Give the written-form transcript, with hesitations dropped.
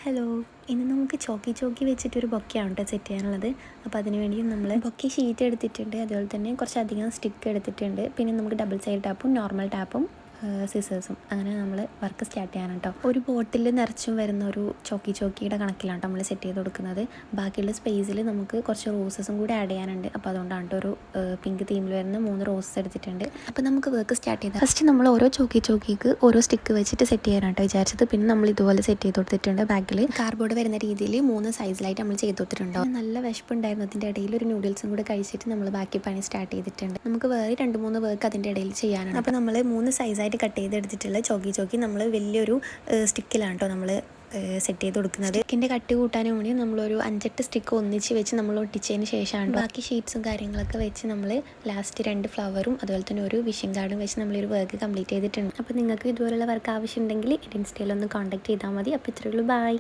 Hello, ഇന്ന് നമുക്ക് ചോക്കി ചോക്കി വെച്ചിട്ടൊരു ബൊക്കെയാണ് കേട്ടോ സെറ്റ് ചെയ്യാനുള്ളത്. അപ്പോൾ അതിന് വേണ്ടി നമ്മൾ ബൊക്കെ ഷീറ്റ് എടുത്തിട്ടുണ്ട്, അതുപോലെ തന്നെ കുറച്ചധികം സ്റ്റിക്ക് എടുത്തിട്ടുണ്ട്. പിന്നെ നമുക്ക് ഡബിൾ സൈഡ് ടാപ്പും നോർമൽ ടാപ്പും സിസേഴ്സും അങ്ങനെ നമ്മൾ വർക്ക് സ്റ്റാർട്ട് ചെയ്യാനാണ് കേട്ടോ. ഒരു ബോട്ടിൽ നിറച്ചും വരുന്ന ഒരു ചോക്കിയുടെ കണക്കിലാണ് നമ്മൾ സെറ്റ് ചെയ്ത് കൊടുക്കുന്നത്. ബാക്കിയുള്ള സ്പേസിൽ നമുക്ക് കുറച്ച് റോസസും കൂടി ആഡ് ചെയ്യാനുണ്ട്. അപ്പോൾ അതുകൊണ്ടാണ് ഒരു പിങ്ക് തീമിൽ വരുന്ന 3 റോസസ് എടുത്തിട്ടുണ്ട്. അപ്പോൾ നമുക്ക് വർക്ക് സ്റ്റാർട്ട് ചെയ്താൽ ഫസ്റ്റ് നമ്മൾ ഓരോ ചോക്കിക്ക് ഓരോ സ്റ്റിക്ക് വെച്ചിട്ട് സെറ്റ് ചെയ്യാനാട്ടോ വിചാരിച്ചത്. പിന്നെ നമ്മൾ ഇതുപോലെ സെറ്റ് ചെയ്ത് കൊടുത്തിട്ടുണ്ട്. ബാക്കിൽ കാർഡ്ബോർഡ് വരുന്ന രീതിയിൽ 3 സൈസിലായിട്ട് നമ്മൾ ചെയ്ത് കൊടുത്തിട്ടുണ്ടോ. നല്ല വിശപ്പുണ്ടായിരുന്നു, അതിൻ്റെ ഇടയിൽ ഒരു നൂഡിൽസും കൂടെ കഴിച്ചിട്ട് നമ്മൾ ബാക്കി പണി സ്റ്റാർട്ട് ചെയ്തിട്ടുണ്ട്. നമുക്ക് വേറെ 2-3 വർക്ക് അതിൻ്റെ ഇടയിൽ ചെയ്യാനാണ്. അപ്പോൾ നമ്മൾ 3 സൈസായിട്ട് കട്ട് ചെയ്തെടുത്തിട്ടുള്ള ചോക്കി നമ്മൾ വലിയൊരു സ്റ്റിക്കിലാണ് കേട്ടോ നമ്മൾ സെറ്റ് ചെയ്ത് കൊടുക്കുന്നത്. സ്റ്റിക്കിൻ്റെ കട്ട് കൂട്ടാൻ വേണ്ടി നമ്മളൊരു 5-8 സ്റ്റിക്ക് ഒന്നിച്ച് വെച്ച് നമ്മൾ ഒട്ടിച്ചതിന് ശേഷമാണ് ബാക്കി ഷീറ്റ്സും കാര്യങ്ങളൊക്കെ വെച്ച് നമ്മൾ ലാസ്റ്റ് 2 ഫ്ലവറും അതുപോലെ തന്നെ ഒരു വിഷിംഗ് കാർഡും വെച്ച് നമ്മളൊരു വർക്ക് കംപ്ലീറ്റ് ചെയ്തിട്ടുണ്ട്. അപ്പോൾ നിങ്ങൾക്ക് ഇതുപോലുള്ള വർക്ക് ആവശ്യമുണ്ടെങ്കിൽ ഇൻസ്റ്റയിൽ ഒന്ന് കോൺടാക്ട് ചെയ്താൽ മതി. അപ്പോൾ ഇത്രയുള്ളൂ, ബൈ.